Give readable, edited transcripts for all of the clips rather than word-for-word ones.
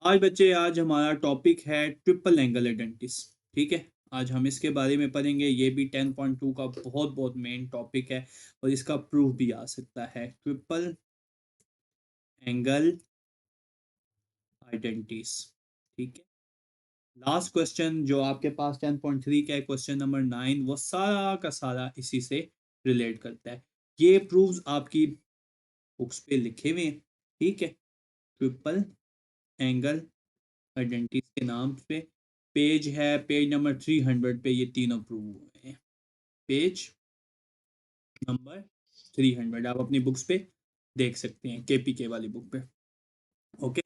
आज बच्चे, आज हमारा टॉपिक है ट्रिपल एंगल आइडेंटिस। ठीक है, आज हम इसके बारे में पढ़ेंगे। ये भी 10.2 का बहुत बहुत मेन टॉपिक है और इसका प्रूफ भी आ सकता है। Triple angle identities. ठीक है, लास्ट क्वेश्चन जो आपके पास 10.3 का है, क्वेश्चन नंबर 9, वो सारा का सारा इसी से रिलेट करता है। ये प्रूफ्स आपकी बुक्स पे लिखे हुए हैं। ठीक है, ट्रिपल एंगल आइडेंटिटी के नाम पे पेज है, पेज नंबर 300 पे ये तीनों प्रूव हुए हैं। पेज नंबर 300 आप अपनी बुक्स पे देख सकते हैं, केपीके वाली बुक पे। ओके,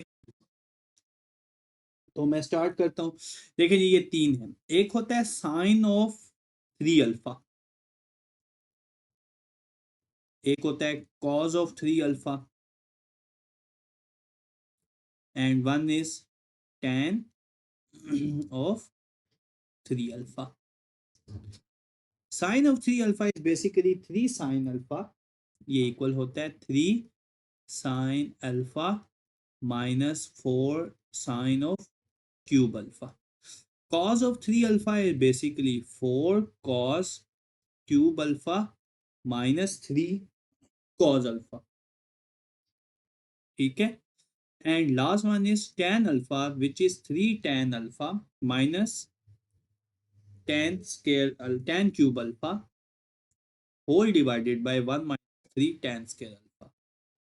तो मैं स्टार्ट करता हूँ। देखिए जी, ये तीन है। एक होता है साइन ऑफ 3 अल्फा, एक होता है cos of 3 alpha, and one is tan of 3 alpha. Sine of 3 alpha is basically 3 sin alpha, ये इक्वल होता है 3 sin alpha -4 sin of cube alpha. Cos of 3 alpha is basically 4 cos cube alpha -3 cos alpha. ठीक है, and last one is tan alpha, which is 3 tan alpha minus tan cube alpha whole divided by 1 minus 3 tan square alpha,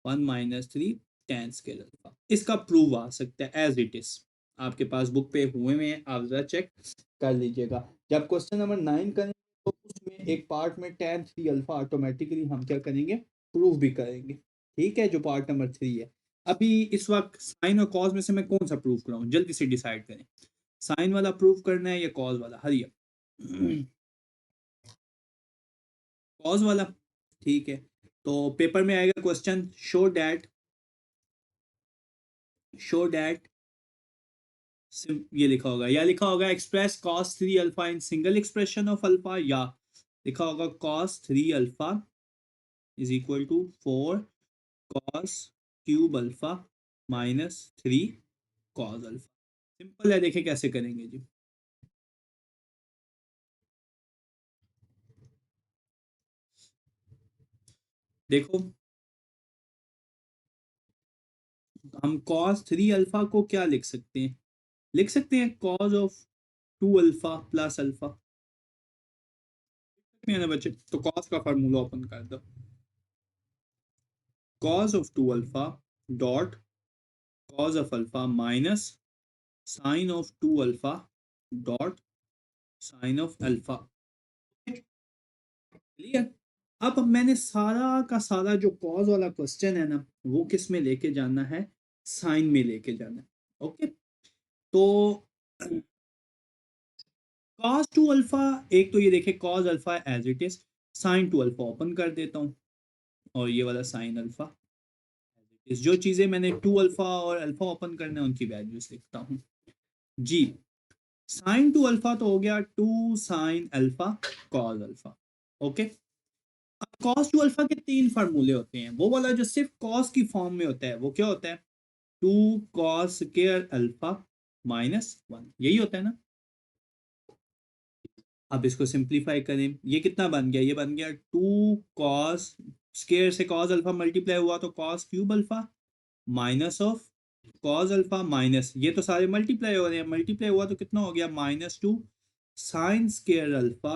1 minus 3 tan square alpha. इसका prove आ सकता है as it is, आपके पास book पे हुए हैं, आप जरा चेक कर लीजिएगा। जब क्वेश्चन नंबर 9 करेंगे तो उसमें एक पार्ट में tan 3 अल्फा ऑटोमेटिकली हम क्या करेंगे, प्रूव भी करेंगे। ठीक है, जो पार्ट नंबर 3 है। अभी इस वक्त साइन और कॉज में से मैं कौन सा प्रूव कराऊं, जल्दी से डिसाइड करें। साइन वाला प्रूव करना है या कॉज वाला? हरिया कॉज वाला। ठीक है, तो पेपर में आएगा क्वेश्चन, शो दैट ये लिखा होगा, या लिखा होगा express cos 3 alpha in single expression of alpha, या लिखा होगा cos 3 alpha is equal to 4 cos cube alpha -3 cos alpha. Simple है, देखे कैसे करेंगे जी। देखो, हम कॉस 3 अल्फा को क्या लिख सकते हैं, लिख सकते हैं cos of 2 alpha plus alpha. ना बच्चे, तो कॉस का फार्मूला ओपन कर दो। Cos of 2 alpha dot cos of alpha minus sine of 2 alpha dot sine of alpha. Clear? अब मैंने सारा का सारा जो कॉज वाला क्वेश्चन है ना, वो किस में लेके जाना है, साइन में लेके जाना है। ओके, तो कॉस 2 अल्फा, एक तो ये देखे cos alpha as it is, sine 2 alpha open कर देता हूँ, और ये वाला साइन अल्फा इस, जो चीजें मैंने 2 अल्फा और अल्फा ओपन करने हैं उनकी वैल्यूज लिखता हूँ जी। साइन 2 अल्फा तो हो गया 2 sin alpha cos alpha. Okay, अब कॉस 2 अल्फा के तीन फार्मूले होते हैं। वो वाला जो सिर्फ कॉस की फॉर्म में होता है वो क्या होता है, 2 cos² अल्फा -1, यही होता है ना। अब इसको सिंप्लीफाई करें, ये कितना बन गया, ये बन गया 2 cos स्केयर से कॉस अल्फा मल्टीप्लाई हुआ तो cos cube alpha minus of cos alpha minus, ये तो सारे मल्टीप्लाई हो रहे हैं, मल्टीप्लाई हुआ तो कितना हो गया -2 sine square alpha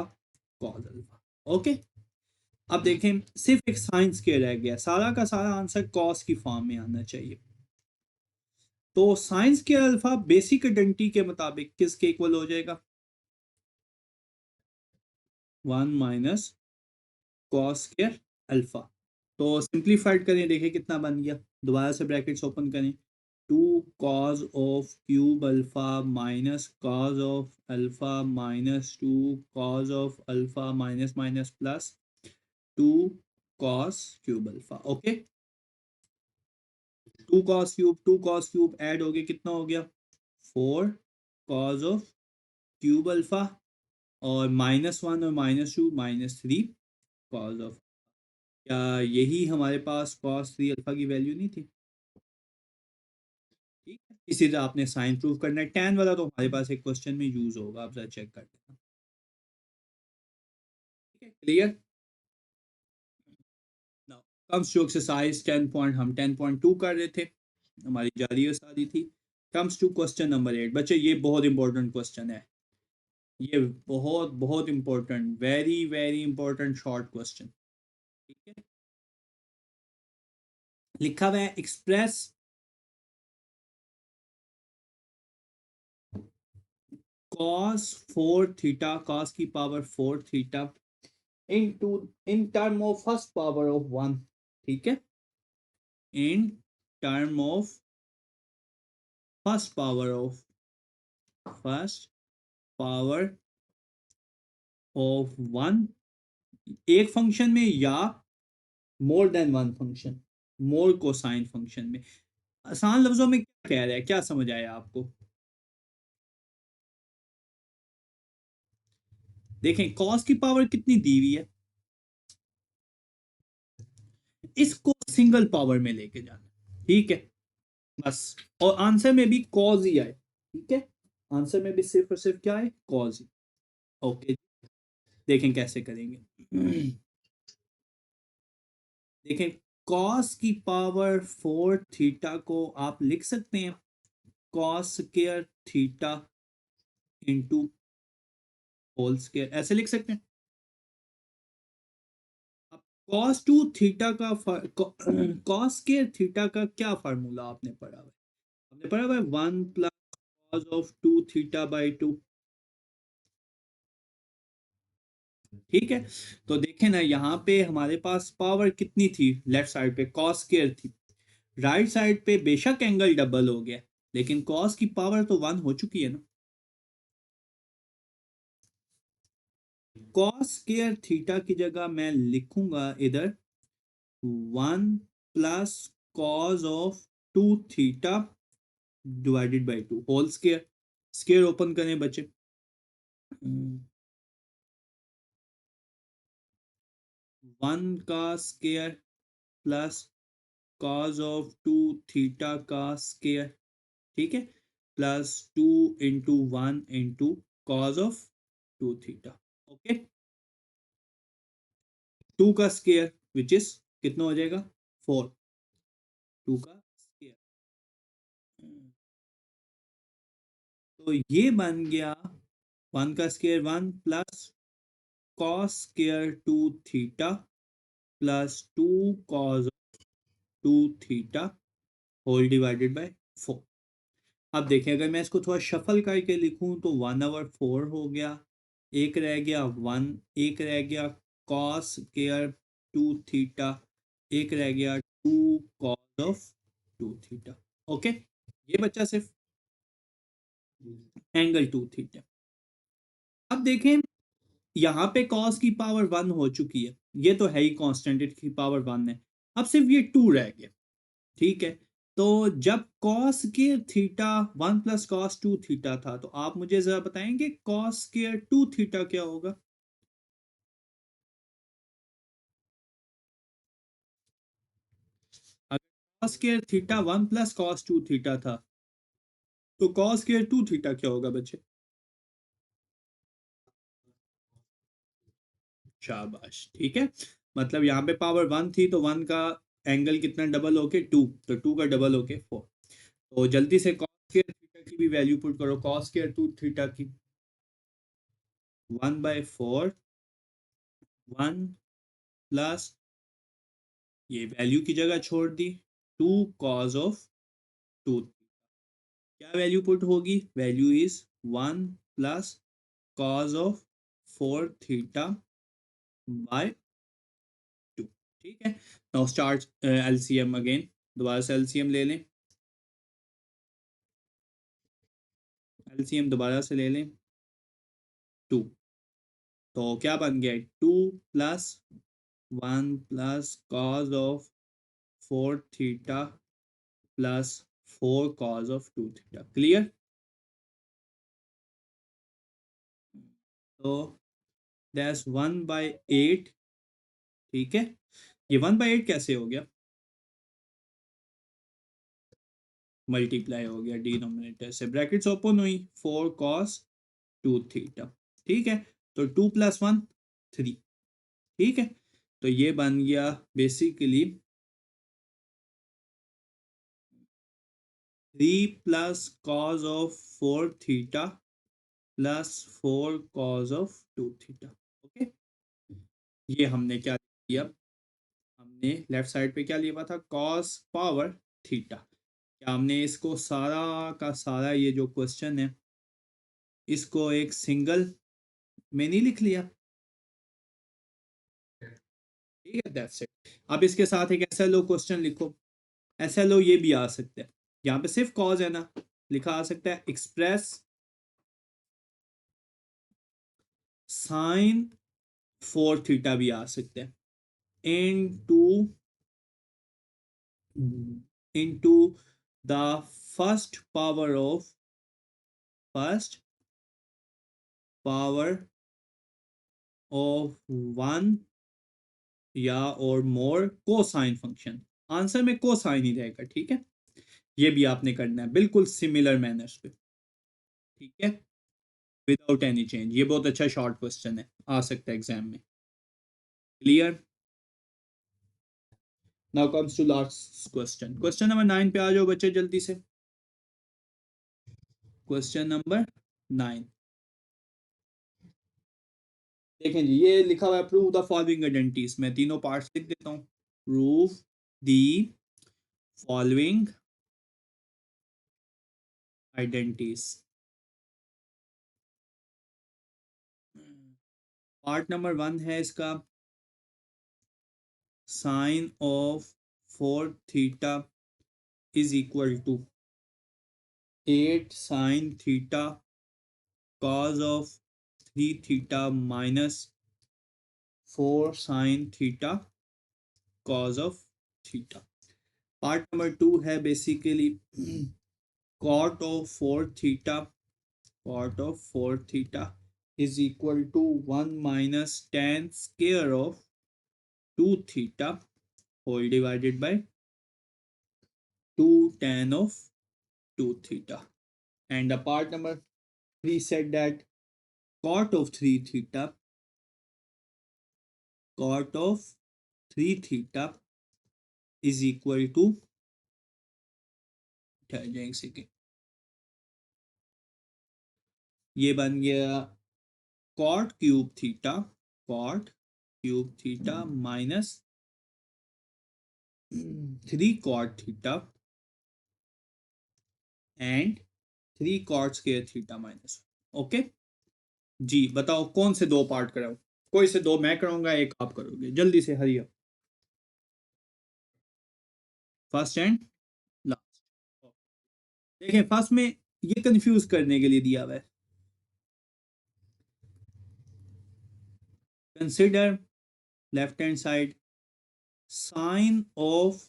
cos alpha. Okay, अब देखें सिर्फ एक साइन स्केयर रह गया, सारा का सारा आंसर कॉस की फॉर्म में आना चाहिए। तो sine square alpha basic identity के मुताबिक किसके इक्वल हो जाएगा, 1 माइनस कॉस स्केयर अल्फा। तो सिंप्लीफाइड करें, देखें कितना बन गया, दोबारा से ब्रैकेट्स ओपन करें, 2 cos of cube alpha minus cos of alpha minus 2 cos of alpha minus minus plus 2 cos cube alpha. Okay, 2 cos cube add हो गया, कितना हो गया 4 cos ऑफ क्यूब अल्फा, और -1 और -2 -3 cos ऑफ। क्या यही हमारे पास cos 3 अल्फा की वैल्यू नहीं थी? ठीक है, इसी तरह आपने साइन प्रूव करना है। tan वाला तो हमारे पास एक क्वेश्चन में यूज होगा, आप जरा चेक कर लेना। ठीक है, clear. Now comes to exercise 10 point, हम 10.2 कर रहे थे, हमारी जारी सारी थी। Comes to question number 8। बच्चे ये बहुत इंपॉर्टेंट क्वेश्चन है, ये बहुत बहुत important, very very important short question. ठीक है, लिखा हुआ है एक्सप्रेस cos 4 थीटा, cos की power 4 theta into in term of first power of 1। ठीक है, in term of first power of first power of 1, एक फंक्शन में या मोर देन वन फंक्शन, मोर कोसाइन फंक्शन में। आसान लफ्जों में क्या कह रहा है, क्या समझ आया आपको? देखें कॉस की पावर कितनी दी हुई है, इसको सिंगल पावर में लेके जाना। ठीक है, बस। और आंसर में भी कॉज ही आए। ठीक है, आंसर में भी सिर्फ और सिर्फ क्या है, कॉज ही। ओके, देखें कैसे करेंगे। देखें, कॉस की पावर 4 थीटा को आप लिख सकते हैं cos square theta into whole square, ऐसे लिख सकते हैं। अब कॉस 2 थीटा का कॉस स्क्वायर थीटा का क्या फार्मूला आपने पढ़ा हुआ है? आपने पढ़ा हुआ है 1 plus cos of 2 theta by 2। ठीक है, तो देखें ना, यहाँ पे हमारे पास पावर कितनी थी, लेफ्ट साइड पे कॉस स्क्वायर थी, राइट साइड पे बेशक एंगल डबल हो गया, लेकिन कॉस की पावर तो 1 हो चुकी है ना। कॉस स्क्वायर थीटा की जगह मैं लिखूंगा इधर 1 plus cos of 2 theta divided by 2 whole square. Square open करें बच्चे, 1 का square plus cos of 2 theta का स्क्वायर। ठीक है, plus 2 into 1 into cos of 2 theta. Okay, 2 का स्क्वायर विच इज कितना हो जाएगा, 4। 2 का स्क्वायर, तो ये बन गया 1 का square 1 plus cos square 2 theta plus 2 cos 2 theta whole divided by 4। अब देखें, अगर मैं इसको थोड़ा शफल करके लिखूं तो 1/4 हो गया, एक रह गया 1, एक रह गया कॉस स्क्वायर 2 थीटा, एक रह गया 2 कॉस ऑफ 2 थीटा। ओके, ये बच्चा सिर्फ एंगल 2 थीटा। अब देखें, यहाँ पे कॉस की पावर 1 हो चुकी है, ये तो है ही कांस्टेंट, की पावर 1 है। अब सिर्फ ये 2 रह गया। ठीक है, तो जब कॉस के थीटा 1 प्लस कॉस 2 थीटा था, तो आप मुझे जरा बताएंगे कॉस के 2 थीटा क्या होगा? अगर कॉस के थीटा 1 प्लस कॉस 2 थीटा था, तो कॉस के 2 थीटा क्या होगा बच्चे? शाबाश, ठीक है। मतलब यहाँ पे पावर 1 थी, तो 1 का एंगल कितना डबल होके 2, तो 2 का डबल होके 4। तो जल्दी से कॉस स्क्वायर थीटा की भी वैल्यू पुट करो, कॉस स्क्वायर 2 थीटा की 1/4, 1 प्लस, ये वैल्यू की जगह छोड़ दी, 2 कॉस ऑफ 2। क्या वैल्यू पुट होगी, value is 1 plus cos of 4 theta by 2। ठीक है, नाउ स्टार्ट एलसीएम अगेन, दोबारा से एलसीएम ले लें, एलसीएम दोबारा से ले लें 2। तो क्या बन गया, 2 plus 1 plus cos of 4 theta plus 4 cos of 2 theta. Clear? तो दैट्स 1/8। ठीक है, ये 1/8 कैसे हो गया? मल्टीप्लाई हो गया डिनोमिनेटर से, ब्रैकेट्स ओपन हुई, 4 cos 2 थीटा, ठीक है। तो 2 + 1 3, ठीक है। तो ये बन गया basically 3 + cos of 4 theta plus 4 cos of 2 theta, okay. ये हमने क्या लिया, हमने लेफ्ट साइड पे क्या लिया हुआ था, cos पावर थीटा। क्या हमने इसको सारा का सारा ये जो क्वेश्चन है इसको एक सिंगल में नहीं लिख लिया, ठीक है, दैट्स इट। अब इसके साथ एक SLO क्वेश्चन लिखो। SLO ये भी आ सकता है, यहाँ पे सिर्फ कॉज है ना, लिखा आ सकता है एक्सप्रेस साइन 4 थीटा भी आ सकता है, into into the first power of one या और मोर कोसाइन फंक्शन। आंसर में कोसाइन ही रहेगा, ठीक है। ये भी आपने करना है बिल्कुल सिमिलर मैनर्स पे, ठीक है, विदाउट एनी चेंज। ये बहुत अच्छा शॉर्ट क्वेश्चन है, आ सकता है एग्जाम में। Clear. Now comes to last question, question number 9 पे आ जाओ बच्चे जल्दी से। क्वेश्चन नंबर 9 देखें जी, ये लिखा हुआ है प्रूव द फॉलोइंग आइडेंटिटीज। मैं तीनों पार्ट्स लिख देता हूँ। Prove the following identities. Part number 1 है इसका, sine of 4 theta is equal to 8 sine theta cos of 3 theta minus 4 sine theta cos of theta. Part number 2 है बेसिकली cot of 4 थीटा is equal to 1 minus tan square of 2 theta whole divided by 2 tan of 2 theta. And the part number 3 said that cot of 3 theta is equal to, ये बन गया cot cube theta minus 3 cot theta and 3 cot square theta minus, okay जी। बताओ कौन से दो part कराओ, कोई से दो मैं कराऊंगा, एक आप करोगे, जल्दी से hurry up. First and last. देखिए फर्स्ट में ये कंफ्यूज करने के लिए दिया हुआ है, consider left hand side sine of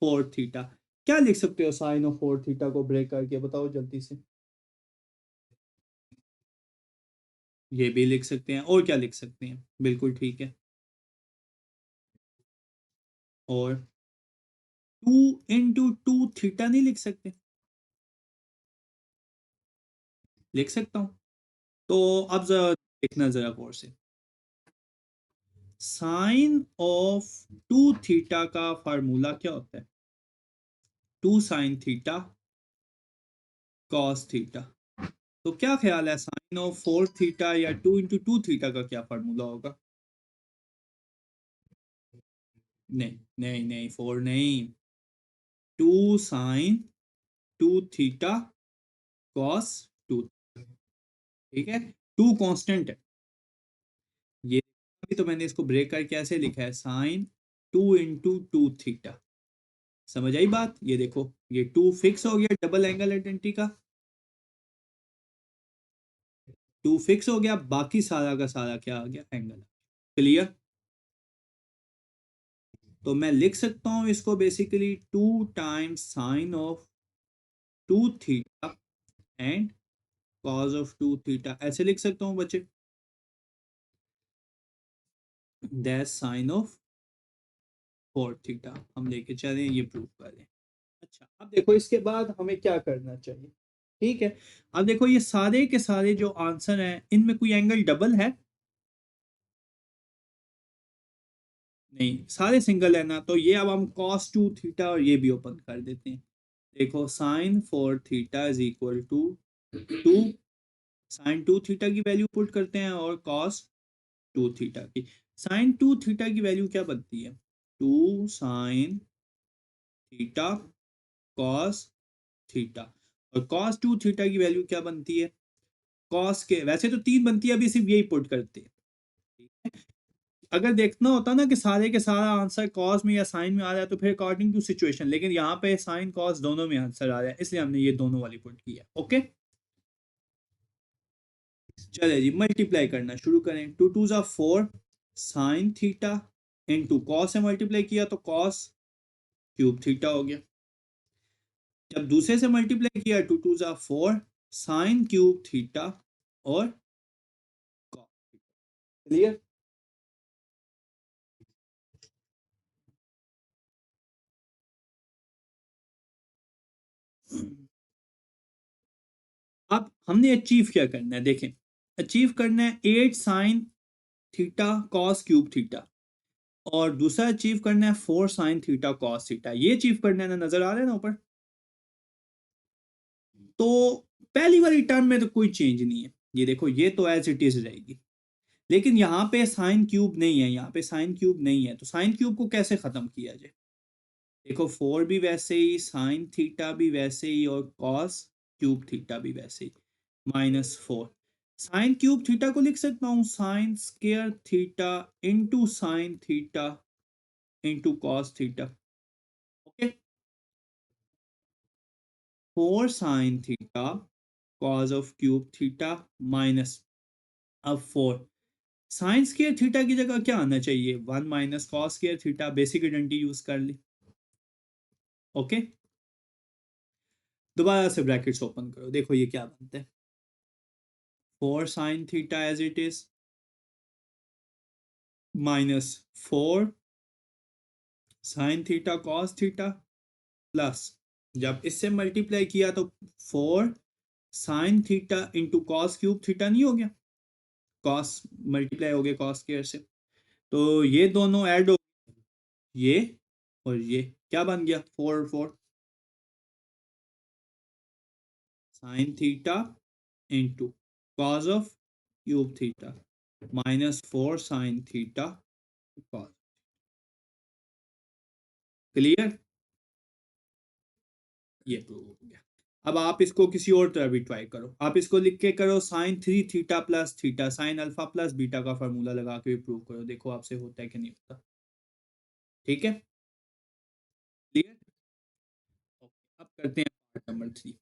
4 theta. क्या लिख सकते हो साइन ऑफ 4 थीटा को ब्रेक करके, बताओ जल्दी से। ये भी लिख सकते हैं, और क्या लिख सकते हैं, बिल्कुल ठीक है। और 2 × 2 थीटा नहीं लिख सकते, लिख सकता हूं। तो अब जरा देखना जरा गौर से, साइन ऑफ 2 थीटा का फार्मूला क्या होता है, 2 साइन थीटा कॉस थीटा। तो क्या ख्याल है साइन ऑफ 4 थीटा या 2 × 2 थीटा का क्या फार्मूला होगा। नहीं नहीं नहीं, 4 नहीं, 2 sin 2 थीटा कॉस 2, ठीक है। 2 कांस्टेंट है ये, अभी तो मैंने इसको ब्रेक करके कैसे लिखा है, साइन 2 × 2 थीटा। समझ आई बात। ये देखो ये 2 फिक्स हो गया, डबल एंगल आइडेंटिटी का 2 फिक्स हो गया, बाकी सारा का सारा क्या आ गया, एंगल। क्लियर। तो मैं लिख सकता हूं इसको basically 2 times sign of 2 theta and cos of 2 theta, ऐसे लिख सकता हूं बच्चे, दैट साइन ऑफ 4 थीटा। हम लेके चलें, ये प्रूव करें। अच्छा, अब देखो इसके बाद हमें क्या करना चाहिए। ठीक है, अब देखो ये सारे के सारे जो आंसर हैं इनमें कोई एंगल डबल है? नहीं, सारे सिंगल है ना, तो ये अब हम cos 2 थीटा और ये भी ओपन कर देते हैं। देखो sin 4 theta is equal to 2 sin 2 theta की वैल्यू पुट करते हैं और cos 2 थीटा की। sin 2 थीटा की वैल्यू क्या बनती है? 2 sin थीटा cos थीटा। और cos 2 थीटा की वैल्यू क्या बनती है? cos के, वैसे तो 3 बनती है, अभी सिर्फ यही पुट करते हैं। ठीक है? अगर देखना होता ना कि सारे के सारा आंसर कॉस में या साइन में आ रहा है तो फिर अकॉर्डिंग टू सिचुएशन, लेकिन यहाँ पे साइन कॉस दोनों में आंसर आ रहा है, इसलिए हमने ये दोनों वाली पुट की है। ओके, चले जी मल्टीप्लाई करना शुरू करें। टू टू ज़ा 4 साइन थीटा इंटू कॉस से मल्टीप्लाई किया तो कॉस क्यूब थीटा हो गया। जब दूसरे से मल्टीप्लाई किया टू टू ज़ा 4 साइन क्यूब थीटा और कॉस। क्लियर? अब हमने अचीव क्या करना है, देखें। अचीव करना है 8 sine theta cos cube theta, और दूसरा अचीव करना है 4 साइन थीटा कॉस थीटा। ये अचीव करना है ना, नजर आ रहा है ना ऊपर। तो पहली वाली टर्म में तो कोई चेंज नहीं है, ये देखो ये तो एज इट इज रहेगी। लेकिन यहाँ पे साइन क्यूब नहीं है, यहाँ पे साइन क्यूब नहीं है, तो साइन क्यूब को कैसे खत्म किया जाए? देखो 4 भी वैसे ही, साइन थीटा भी वैसे ही, और कॉस क्यूब थीटा भी वैसे ही। -4 साइन क्यूब थीटा को लिख सकता हूँ sine square theta into sine theta into cos theta. Okay, 4 sine theta cos of cube theta minus, अब 4 साइन स्केयर थीटा की जगह क्या आना चाहिए? 1 minus cos square theta, basic identity use कर ली। ओके, दोबारा से ब्रैकेट्स ओपन करो, देखो ये क्या बनता है। 4 sine theta as it is -4 sine theta cos theta plus, जब इससे मल्टीप्लाई किया तो 4 sine theta into cos cube theta नहीं हो गया? कॉस मल्टीप्लाई हो गया कॉस स्केयर से, तो ये दोनों ऐड हो, ये और ये क्या बन गया? 4 sine theta into cos of cube theta -4 sine theta cos. Clear? ये प्रूव हो गया। अब आप इसको किसी और तरह भी ट्राई करो, आप इसको लिख के करो sine 3 theta plus theta sine alpha plus beta का फार्मूला लगा के भी प्रूव करो, देखो आपसे होता है कि नहीं होता। ठीक है, क्लियर? अब करते हैं पार्ट नंबर 3।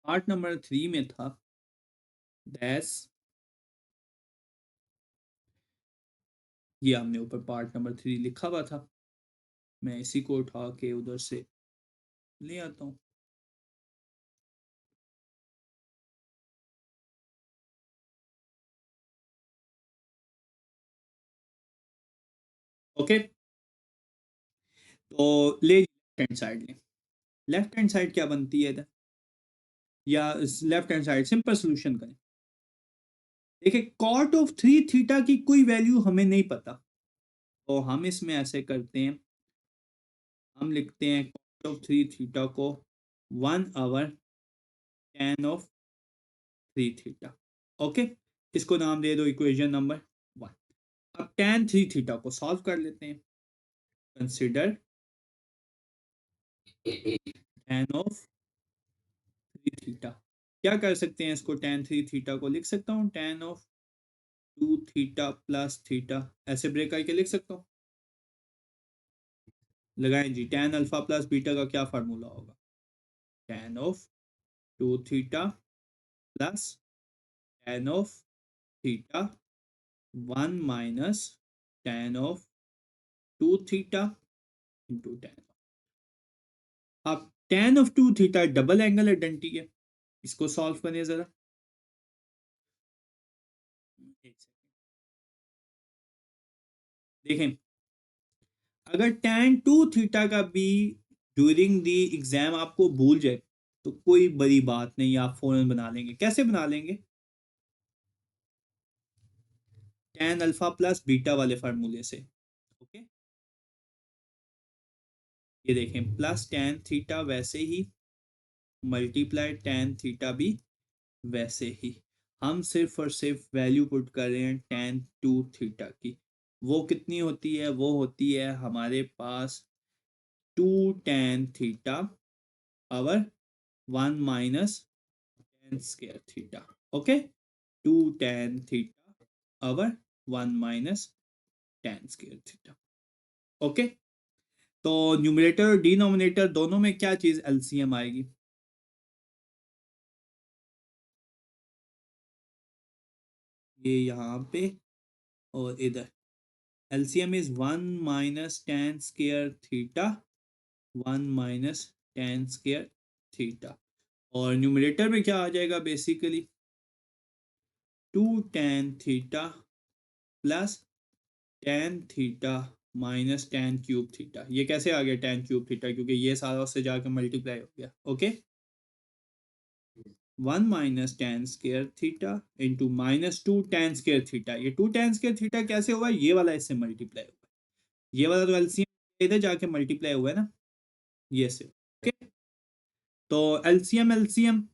पार्ट नंबर 3 में था डैश, ये हमने ऊपर पार्ट नंबर 3 लिखा हुआ था, मैं इसी को उठा के उधर से ले आता हूँ। ओके, तो ले लेफ्ट हैंड साइड लें। लेफ्ट हैंड साइड क्या बनती है इधर, या left hand side simple solution करें। देखिए कॉट ऑफ 3 थीटा की कोई वैल्यू हमें नहीं पता, तो हम इसमें ऐसे करते हैं, हम लिखते हैं कॉट ऑफ 3 थीटा को 1/tan ऑफ 3 थीटा। ओके, इसको नाम दे दो इक्वेशन नंबर 1। अब tan 3 थीटा को सॉल्व कर लेते हैं। कंसिडर tan ऑफ 3 थीटा, क्या कर सकते हैं इसको, tan 3 थीटा को लिख सकता हूँ tan of 2 theta plus theta, ऐसे ब्रेक करके लिख सकता हूँ। लगाएं जी, tan अल्फा प्लस बीटा का क्या फार्मूला होगा? tan of 2 theta plus tan of theta 1 minus tan of 2 theta into tan। अब tan of 2 theta double angle identity है, इसको सॉल्व करें जरा। एक सेकंड, देखें, अगर tan 2 थीटा का भी ड्यूरिंग द एग्जाम आपको भूल जाए तो कोई बड़ी बात नहीं, आप फौरन बना लेंगे। कैसे बना लेंगे? tan अल्फा प्लस बीटा वाले फार्मूले से। ओके, ये देखें, प्लस tan थीटा वैसे ही, मल्टीप्लाई tan थीटा भी वैसे ही। हम सिर्फ और सिर्फ वैल्यू पुट कर रहे हैं tan टू थीटा की। वो कितनी होती है? वो होती है हमारे पास 2 tan theta power 1 - tan square theta. Okay, 2 tan theta power 1 - tan square theta. Okay, तो न्यूमरेटर और डिनोमिनेटर दोनों में क्या चीज एलसीएम आएगी? ये यहाँ पे और इधर। LCM is 1 - tan square theta, 1 - tan square theta. और न्यूमरेटर में क्या आ जाएगा? Basically 2 tan theta plus tan theta minus tan³ theta. ये कैसे आ गया tan³ थीटा? क्योंकि ये सारा उससे जाकर मल्टीप्लाई हो गया। Okay, 1 - tan square theta into -2 tan square theta. ये 2 tan स्क्वायर थीटा कैसे हुआ? ये वाला इससे मल्टीप्लाई हुआ। ये वाला तो एलसीएम इधर जाके मल्टीप्लाई हुआ है ना, ये से। ओके, तो LCM LCM,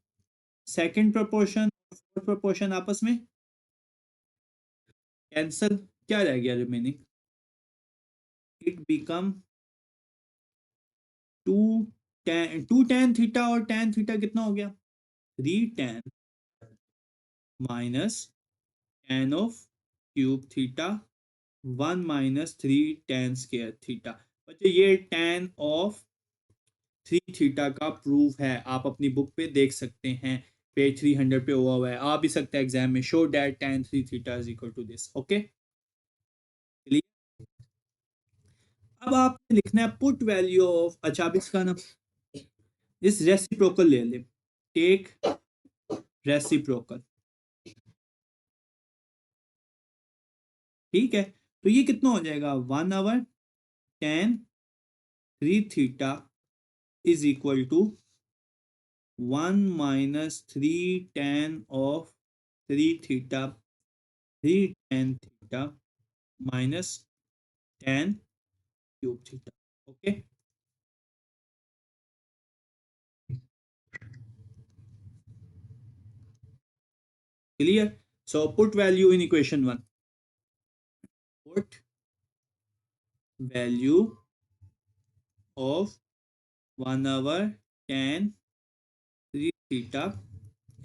second proportion fourth proportion आपस में कैंसल, क्या रह गया रिमेनिंग? इट बिकम 2 tan और tan थीटा कितना हो गया? 3 tan minus tan of cube theta 1 - 3 tan square theta. बच्चे ये tan ऑफ 3 थीटा का प्रूफ है, आप अपनी बुक पे देख सकते हैं, पेज 300 पे हुआ हुआ है। आ भी सकता है एग्जाम में, show that tan 3 theta is equal to this. Okay, अब आपने लिखना है पुट वैल्यू ऑफ, अच्छा अब इसका ना इस रेसिप्रोकल ले ले, टेक रेसिप्रोकल। ठीक है, तो ये कितना हो जाएगा? 1/tan 3 theta is equal to 1 - 3 tan of 3 theta, 3 tan theta minus tan³ theta. Okay, clear? So put value in equation 1, put value of 1/tan 3 theta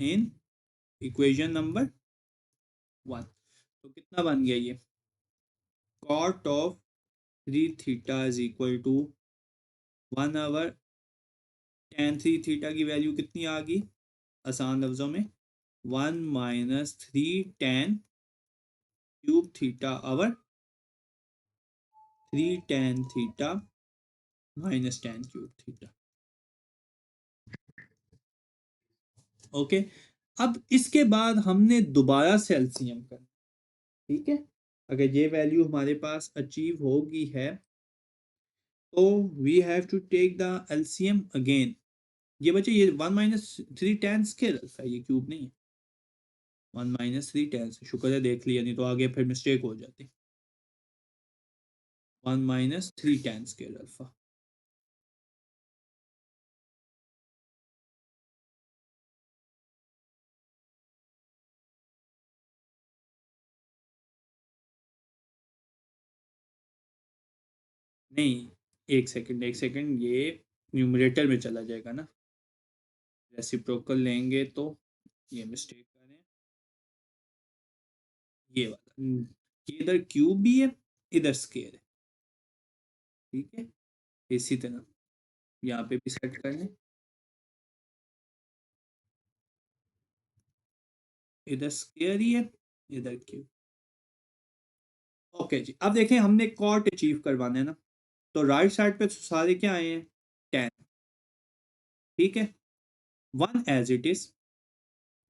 in equation number 1। तो कितना बन गया ये? cot of 3 theta is equal to 1/tan 3 theta की value कितनी आ गई? आसान लफ्जों में 1 - 3 tan³ theta over 3 tan theta minus tan³ theta. Okay, अब इसके बाद हमने दोबारा से एलसीएम करना। ठीक है, अगर ये वैल्यू हमारे पास अचीव होगी है तो we have to take the LCM again. ये बच्चे ये 1 - 3 tan स्केल है, ये क्यूब नहीं है। 1 - 3 tan से, शुक्र है देख लिया, नहीं तो आगे फिर मिस्टेक हो जाती। 1 - 3 tan स्केल अल्फा। नहीं, एक सेकंड एक सेकंड, ये न्यूमरेटर में चला जाएगा ना, रेसिप्रोकल लेंगे तो ये मिस्टेक करें, ये वाला ये इधर क्यूब भी है, इधर स्केयर है। ठीक है, इसी तरह यहाँ पे भी सेट कर लें, इधर स्केयर ही है, इधर क्यूब। ओके जी, अब देखें हमने कॉट अचीव करवाना है ना, तो राइट साइड पे तो सारे क्या आए हैं? 10। ठीक है, 1 एज इट इज,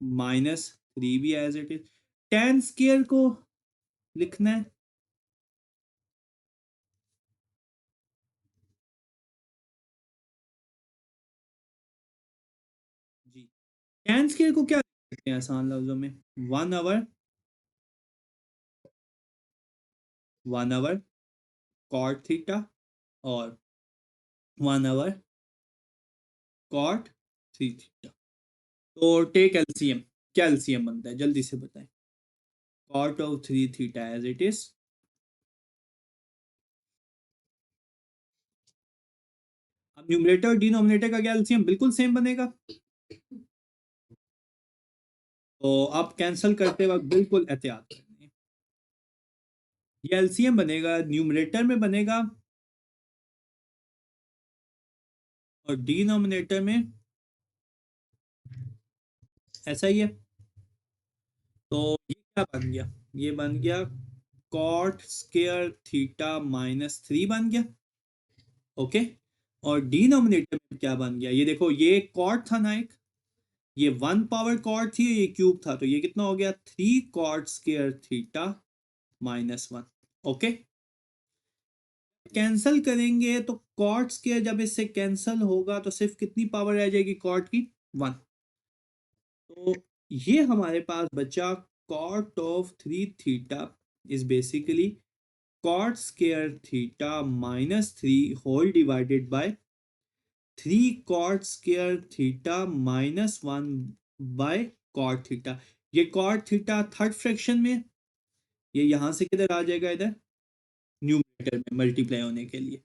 -3 भी as it is. tan square को लिखना है tan स्क्वायर को क्या लिख सकते हैं आसान लफ्जों में? 1 आवर कॉट थीटा और 1 आवर कॉट थ्री थीटा। तो टेक एलसीएम, क्या एलसीएम बनता है जल्दी से बताएं? Cot of three theta as it is, अब न्यूमरेटर और डिनोमिनेटर का क्या एलसीएम बिल्कुल सेम बनेगा, तो आप कैंसिल करते वक्त बिल्कुल एहतियात करें। ये एलसीएम बनेगा, न्यूमरेटर में बनेगा और डिनोमिनेटर में ऐसा ही है। तो ये क्या बन गया? ये बन गया cot square theta minus three बन गया। ओके, और डिनोमिनेटर में क्या बन गया? ये देखो, ये कॉट था ना एक, ये 1 पावर कॉट थी, ये क्यूब था, तो ये कितना हो गया? 3 cot square theta -1। Okay, cancel करेंगे तो कॉट स्क्वायर जब इससे कैंसल होगा तो सिर्फ कितनी पावर रह जाएगी कॉट की? 1। तो ये हमारे पास बचा cot of three theta is basically cot square theta -3 whole divided by 3 cot square theta -1 by cot theta. ये कॉट थीटा थर्ड फ्रैक्शन में, ये यहां से किधर आ जाएगा? इधर न्यूमरेटर में मल्टीप्लाई होने के लिए।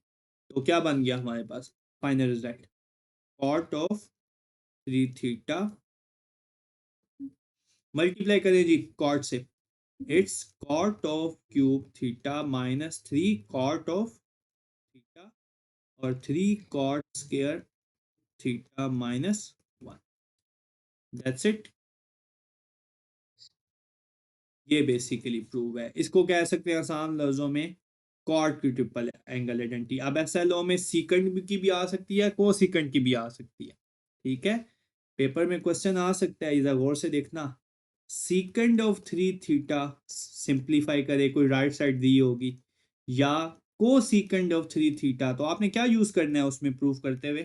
तो क्या बन गया हमारे पास final result? Cot of three theta multiply करें जी कॉट से, it's cot of cube theta -3 cot of theta और 3 cot square theta -1। That's it. ये बेसिकली प्रूव है। इसको कह सकते हैं आसान लफ्जों में कॉट की ट्रिपल एंगल आइडेंटिटी। अब एसएलओ में सीकंड की भी आ सकती है, को सीकंड की भी आ सकती है। ठीक है, पेपर में क्वेश्चन आ सकता है, इधर गौर से देखना। Secant of three theta simplify करे, कोई राइट साइड दी होगी, या को सीकंड ऑफ थ्री थीटा, तो आपने क्या यूज करना है उसमें प्रूफ करते हुए?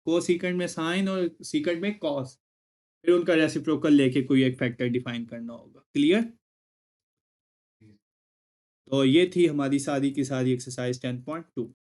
को सीकंड में साइन और सीकंड में कॉस, फिर उनका रेसिप्रोकल लेके कोई एक फैक्टर डिफाइन करना होगा। क्लियर? तो ये थी हमारी सारी की सारी एक्सरसाइज 10.2।